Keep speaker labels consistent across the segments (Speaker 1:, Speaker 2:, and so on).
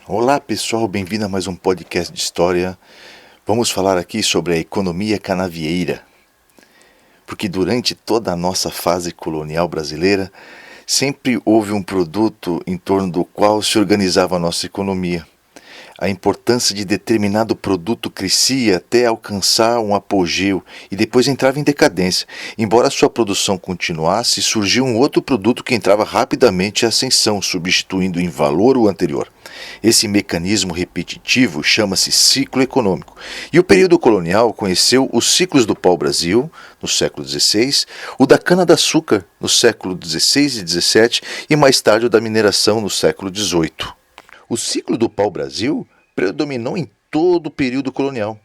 Speaker 1: Olá pessoal, bem-vindo a mais um podcast de história. Vamos falar aqui sobre a economia canavieira, porque durante toda a nossa fase colonial brasileira, sempre houve um produto em torno do qual se organizava a nossa economia. A importância de determinado produto crescia até alcançar um apogeu e depois entrava em decadência. Embora sua produção continuasse, surgiu um outro produto que entrava rapidamente em ascensão, substituindo em valor o anterior. Esse mecanismo repetitivo chama-se ciclo econômico. E o período colonial conheceu os ciclos do pau-brasil, no século XVI, o da cana-de-açúcar, no século XVI e XVII, e mais tarde o da mineração, no século XVIII. O ciclo do pau-brasil predominou em todo o período colonial.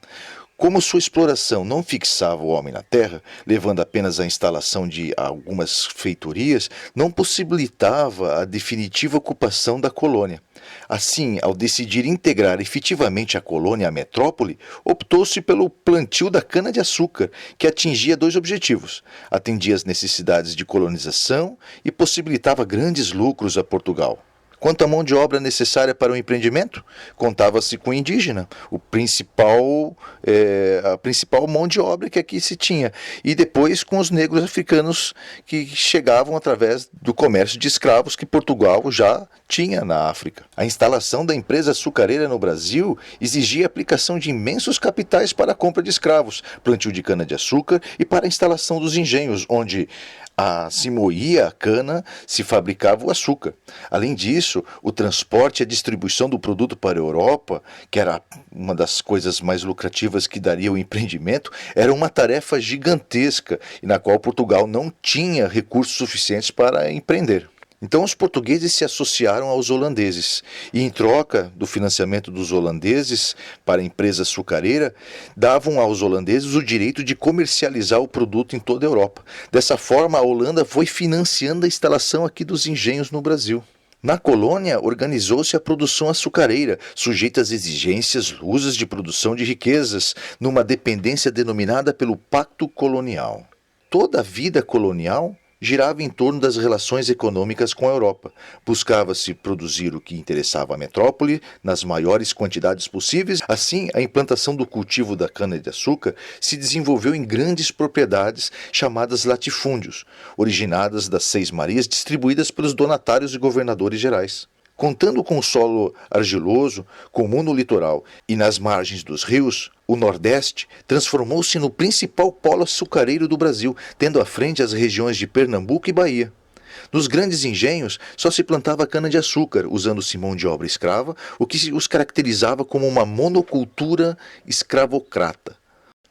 Speaker 1: Como sua exploração não fixava o homem na terra, levando apenas à instalação de algumas feitorias, não possibilitava a definitiva ocupação da colônia. Assim, ao decidir integrar efetivamente a colônia à metrópole, optou-se pelo plantio da cana-de-açúcar, que atingia dois objetivos: atendia às necessidades de colonização e possibilitava grandes lucros a Portugal. Quanto à mão de obra necessária para o empreendimento, contava-se com o indígena, a principal mão de obra que aqui se tinha, e depois com os negros africanos que chegavam através do comércio de escravos que Portugal já tinha na África. A instalação da empresa açucareira no Brasil exigia a aplicação de imensos capitais para a compra de escravos, plantio de cana-de-açúcar e para a instalação dos engenhos, onde se moía a cana, se fabricava o açúcar. Além disso, o transporte e a distribuição do produto para a Europa, que era uma das coisas mais lucrativas que daria o empreendimento, era uma tarefa gigantesca e na qual Portugal não tinha recursos suficientes para empreender. Então os portugueses se associaram aos holandeses e, em troca do financiamento dos holandeses para a empresa açucareira, davam aos holandeses o direito de comercializar o produto em toda a Europa. Dessa forma, a Holanda foi financiando a instalação aqui dos engenhos no Brasil. Na colônia, organizou-se a produção açucareira, sujeita às exigências lusas de produção de riquezas, numa dependência denominada pelo Pacto Colonial. Toda a vida colonial girava em torno das relações econômicas com a Europa. Buscava-se produzir o que interessava à metrópole nas maiores quantidades possíveis. Assim, a implantação do cultivo da cana-de-açúcar se desenvolveu em grandes propriedades chamadas latifúndios, originadas das Seis Marias, distribuídas pelos donatários e governadores gerais. Contando com o solo argiloso, comum no litoral e nas margens dos rios, o Nordeste transformou-se no principal polo açucareiro do Brasil, tendo à frente as regiões de Pernambuco e Bahia. Nos grandes engenhos só se plantava cana-de-açúcar, usando-se mão de obra escrava, o que os caracterizava como uma monocultura escravocrata.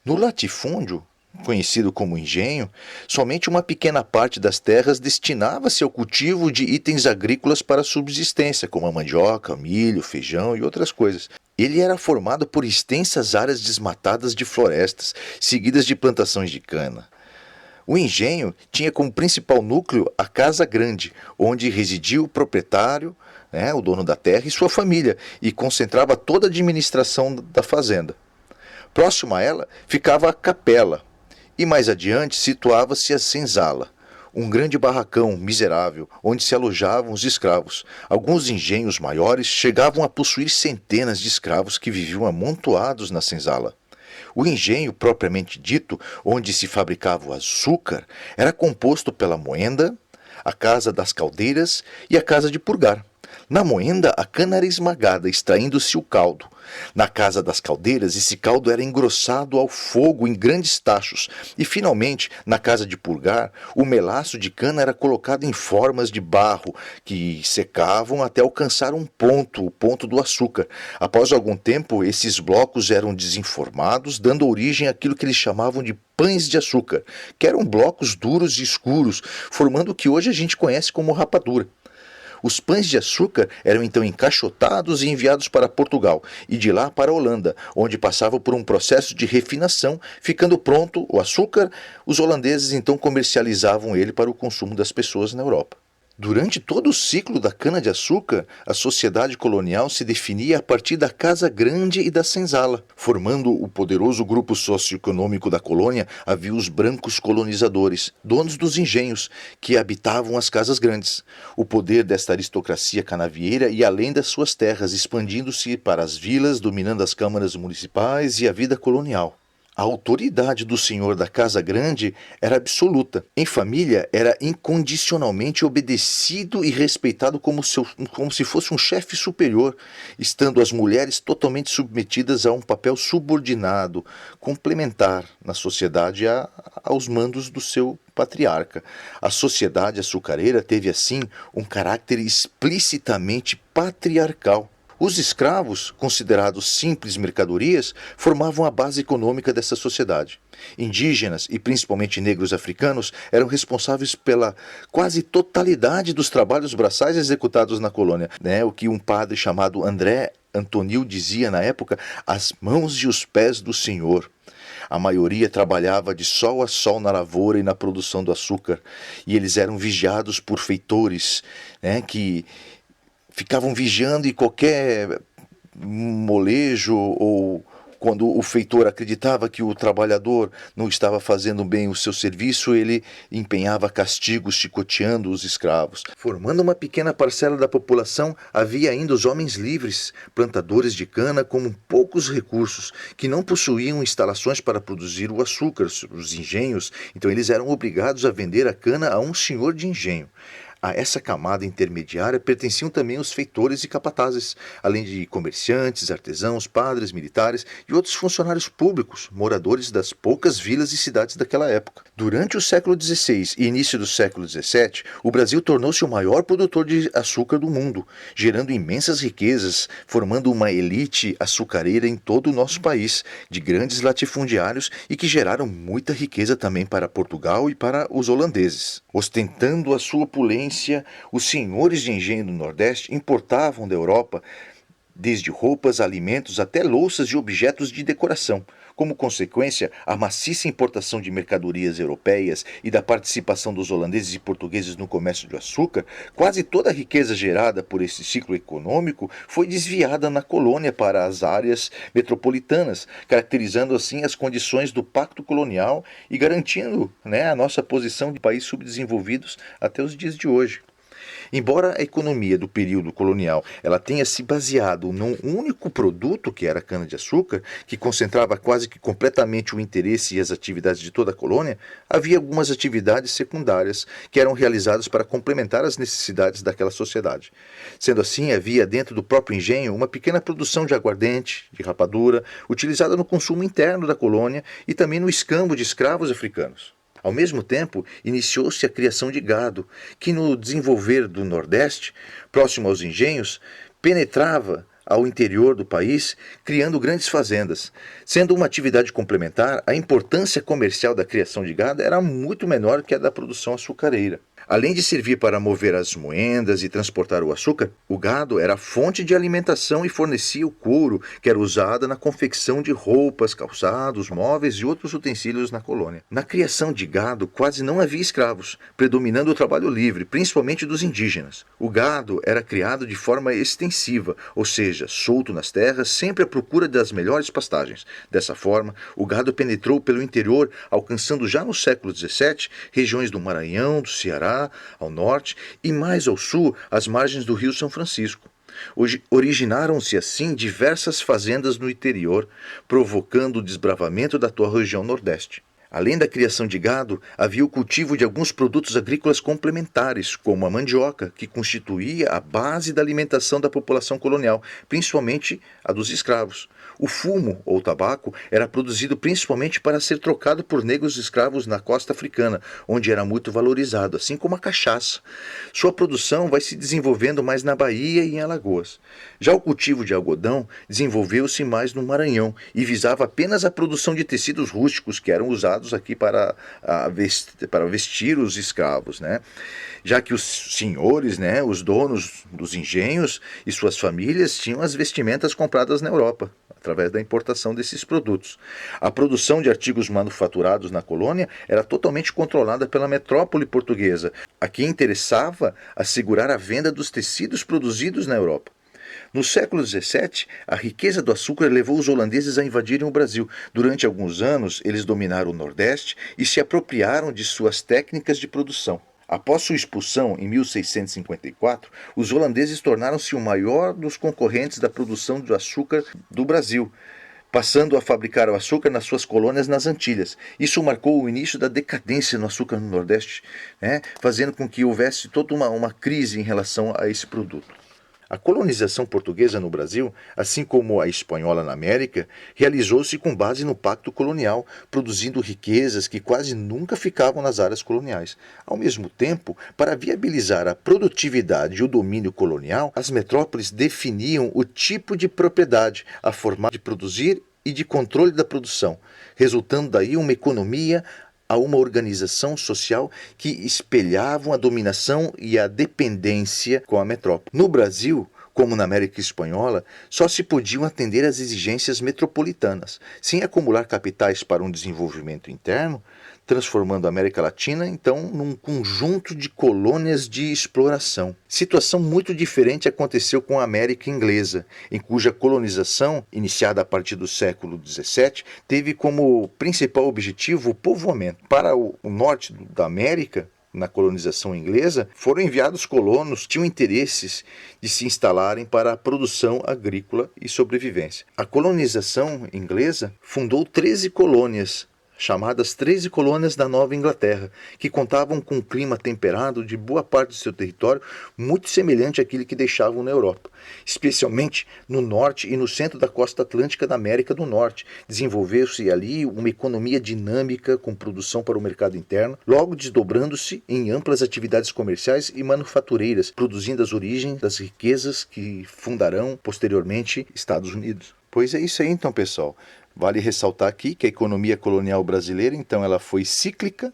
Speaker 1: No latifúndio, conhecido como engenho, somente uma pequena parte das terras destinava-se ao cultivo de itens agrícolas para subsistência, como a mandioca, milho, feijão e outras coisas. Ele era formado por extensas áreas desmatadas de florestas, seguidas de plantações de cana. O engenho tinha como principal núcleo a Casa Grande, onde residia o proprietário, o dono da terra, e sua família, e concentrava toda a administração da fazenda. Próximo a ela ficava a capela, e mais adiante situava-se a senzala, um grande barracão miserável onde se alojavam os escravos. Alguns engenhos maiores chegavam a possuir centenas de escravos que viviam amontoados na senzala. O engenho propriamente dito, onde se fabricava o açúcar, era composto pela moenda, a casa das caldeiras e a casa de purgar. Na moenda, a cana era esmagada, extraindo-se o caldo. Na casa das caldeiras, esse caldo era engrossado ao fogo em grandes tachos. E, finalmente, na casa de purgar, o melaço de cana era colocado em formas de barro que secavam até alcançar o ponto do açúcar. Após algum tempo, esses blocos eram desenformados, dando origem àquilo que eles chamavam de pães de açúcar, que eram blocos duros e escuros, formando o que hoje a gente conhece como rapadura. Os pães de açúcar eram então encaixotados e enviados para Portugal e de lá para a Holanda, onde passavam por um processo de refinação, ficando pronto o açúcar. Os holandeses então comercializavam ele para o consumo das pessoas na Europa. Durante todo o ciclo da cana-de-açúcar, a sociedade colonial se definia a partir da Casa Grande e da senzala. Formando o poderoso grupo socioeconômico da colônia, havia os brancos colonizadores, donos dos engenhos, que habitavam as casas grandes. O poder desta aristocracia canavieira ia além das suas terras, expandindo-se para as vilas, dominando as câmaras municipais e a vida colonial. A autoridade do senhor da Casa Grande era absoluta. Em família, era incondicionalmente obedecido e respeitado como se fosse um chefe superior, estando as mulheres totalmente submetidas a um papel subordinado, complementar na sociedade aos mandos do seu patriarca. A sociedade açucareira teve, assim, um caráter explicitamente patriarcal. Os escravos, considerados simples mercadorias, formavam a base econômica dessa sociedade. Indígenas, e principalmente negros africanos, eram responsáveis pela quase totalidade dos trabalhos braçais executados na colônia. O que um padre chamado André Antonil dizia na época, as mãos e os pés do Senhor. A maioria trabalhava de sol a sol na lavoura e na produção do açúcar, e eles eram vigiados por feitores, que ficavam vigiando, e qualquer molejo ou quando o feitor acreditava que o trabalhador não estava fazendo bem o seu serviço, ele empenhava castigos chicoteando os escravos. Formando uma pequena parcela da população, havia ainda os homens livres, plantadores de cana com poucos recursos, que não possuíam instalações para produzir o açúcar, os engenhos, então eles eram obrigados a vender a cana a um senhor de engenho. A essa camada intermediária pertenciam também os feitores e capatazes, além de comerciantes, artesãos, padres, militares e outros funcionários públicos, moradores das poucas vilas e cidades daquela época. Durante o século XVI e início do século XVII, o Brasil tornou-se o maior produtor de açúcar do mundo, gerando imensas riquezas, formando uma elite açucareira em todo o nosso país, de grandes latifundiários e que geraram muita riqueza também para Portugal e para os holandeses. Ostentando a sua opulência, os senhores de engenho do Nordeste importavam da Europa desde roupas, alimentos até louças e objetos de decoração. Como consequência, a maciça importação de mercadorias europeias e da participação dos holandeses e portugueses no comércio de açúcar, quase toda a riqueza gerada por esse ciclo econômico foi desviada na colônia para as áreas metropolitanas, caracterizando assim as condições do pacto colonial e garantindo a nossa posição de país subdesenvolvidos até os dias de hoje. Embora a economia do período colonial ela tenha se baseado num único produto, que era a cana-de-açúcar, que concentrava quase que completamente o interesse e as atividades de toda a colônia, havia algumas atividades secundárias que eram realizadas para complementar as necessidades daquela sociedade. Sendo assim, havia dentro do próprio engenho uma pequena produção de aguardente, de rapadura, utilizada no consumo interno da colônia e também no escambo de escravos africanos. Ao mesmo tempo, iniciou-se a criação de gado, que no desenvolver do Nordeste, próximo aos engenhos, penetrava ao interior do país, criando grandes fazendas. Sendo uma atividade complementar, a importância comercial da criação de gado era muito menor que a da produção açucareira. Além de servir para mover as moendas e transportar o açúcar, o gado era fonte de alimentação e fornecia o couro, que era usado na confecção de roupas, calçados, móveis e outros utensílios na colônia. Na criação de gado quase não havia escravos, predominando o trabalho livre, principalmente dos indígenas. O gado era criado de forma extensiva, ou seja, solto nas terras, sempre à procura das melhores pastagens. Dessa forma, o gado penetrou pelo interior, alcançando já no século XVII regiões do Maranhão, do Ceará, ao norte e mais ao sul, às margens do Rio São Francisco. Hoje originaram-se assim diversas fazendas no interior, provocando o desbravamento da atual região Nordeste. Além da criação de gado, havia o cultivo de alguns produtos agrícolas complementares, como a mandioca, que constituía a base da alimentação da população colonial, principalmente a dos escravos. O fumo, ou tabaco, era produzido principalmente para ser trocado por negros escravos na costa africana, onde era muito valorizado, assim como a cachaça. Sua produção vai se desenvolvendo mais na Bahia e em Alagoas. Já o cultivo de algodão desenvolveu-se mais no Maranhão e visava apenas a produção de tecidos rústicos que eram usados aqui para vestir os escravos, já que os senhores, os donos dos engenhos e suas famílias tinham as vestimentas compradas na Europa, através da importação desses produtos. A produção de artigos manufaturados na colônia era totalmente controlada pela metrópole portuguesa, a quem interessava assegurar a venda dos tecidos produzidos na Europa. No século XVII, a riqueza do açúcar levou os holandeses a invadirem o Brasil. Durante alguns anos, eles dominaram o Nordeste e se apropriaram de suas técnicas de produção. Após sua expulsão, em 1654, os holandeses tornaram-se o maior dos concorrentes da produção de açúcar do Brasil, passando a fabricar o açúcar nas suas colônias nas Antilhas. Isso marcou o início da decadência no açúcar no Nordeste, fazendo com que houvesse toda uma crise em relação a esse produto. A colonização portuguesa no Brasil, assim como a espanhola na América, realizou-se com base no pacto colonial, produzindo riquezas que quase nunca ficavam nas áreas coloniais. Ao mesmo tempo, para viabilizar a produtividade e o domínio colonial, as metrópoles definiam o tipo de propriedade, a forma de produzir e de controle da produção, resultando daí uma economia a uma organização social que espelhavam a dominação e a dependência com a metrópole. No Brasil, como na América Espanhola, só se podiam atender às exigências metropolitanas, sem acumular capitais para um desenvolvimento interno, transformando a América Latina, então, num conjunto de colônias de exploração. Situação muito diferente aconteceu com a América Inglesa, em cuja colonização, iniciada a partir do século XVII, teve como principal objetivo o povoamento. Para o norte da América, na colonização inglesa, foram enviados colonos que tinham interesses de se instalarem para a produção agrícola e sobrevivência. A colonização inglesa fundou 13 colônias, chamadas 13 colônias da Nova Inglaterra, que contavam com um clima temperado de boa parte do seu território, muito semelhante àquele que deixavam na Europa, especialmente no norte e no centro da costa atlântica da América do Norte. Desenvolveu-se ali uma economia dinâmica com produção para o mercado interno, logo desdobrando-se em amplas atividades comerciais e manufatureiras, produzindo as origens das riquezas que fundarão posteriormente Estados Unidos. Pois é isso aí então, pessoal. Vale ressaltar aqui que a economia colonial brasileira, então, ela foi cíclica,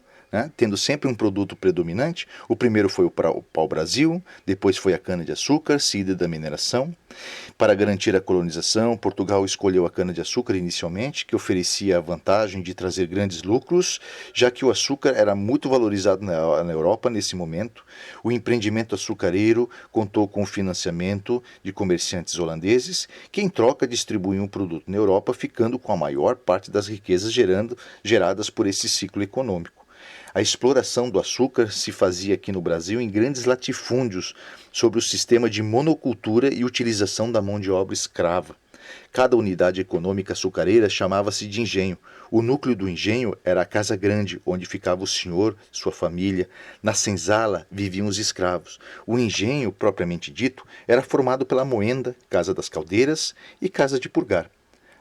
Speaker 1: tendo sempre um produto predominante. O primeiro foi o pau-brasil, depois foi a cana-de-açúcar, seguida da mineração. Para garantir a colonização, Portugal escolheu a cana-de-açúcar inicialmente, que oferecia a vantagem de trazer grandes lucros, já que o açúcar era muito valorizado na Europa nesse momento. O empreendimento açucareiro contou com o financiamento de comerciantes holandeses, que em troca distribuíam o produto na Europa, ficando com a maior parte das riquezas geradas por esse ciclo econômico. A exploração do açúcar se fazia aqui no Brasil em grandes latifúndios, sobre o sistema de monocultura e utilização da mão de obra escrava. Cada unidade econômica açucareira chamava-se de engenho. O núcleo do engenho era a casa grande, onde ficava o senhor, sua família. Na senzala viviam os escravos. O engenho, propriamente dito, era formado pela moenda, casa das caldeiras e casa de purgar.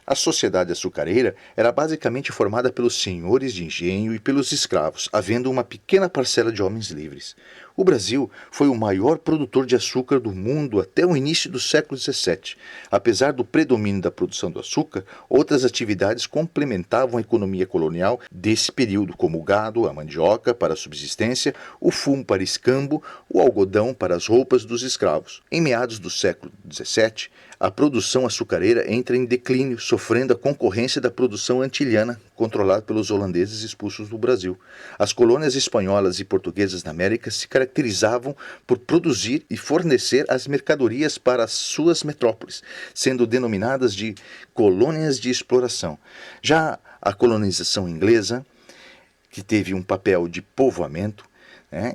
Speaker 1: A sociedade açucareira era basicamente formada pelos senhores de engenho e pelos escravos, havendo uma pequena parcela de homens livres. O Brasil foi o maior produtor de açúcar do mundo até o início do século XVII. Apesar do predomínio da produção do açúcar, outras atividades complementavam a economia colonial desse período, como o gado, a mandioca para a subsistência, o fumo para escambo, o algodão para as roupas dos escravos. Em meados do século XVII, a produção açucareira entra em declínio, sofrendo a concorrência da produção antilhana, controlada pelos holandeses expulsos do Brasil. As colônias espanholas e portuguesas na América se caracterizavam por produzir e fornecer as mercadorias para as suas metrópoles, sendo denominadas de colônias de exploração. Já a colonização inglesa, que teve um papel de povoamento,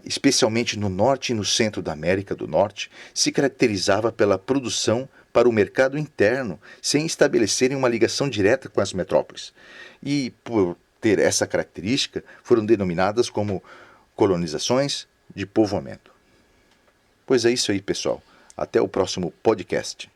Speaker 1: especialmente no norte e no centro da América do Norte, se caracterizava pela produção para o mercado interno, sem estabelecerem uma ligação direta com as metrópoles. E, por ter essa característica, foram denominadas como colonizações de povoamento. Pois é isso aí, pessoal. Até o próximo podcast.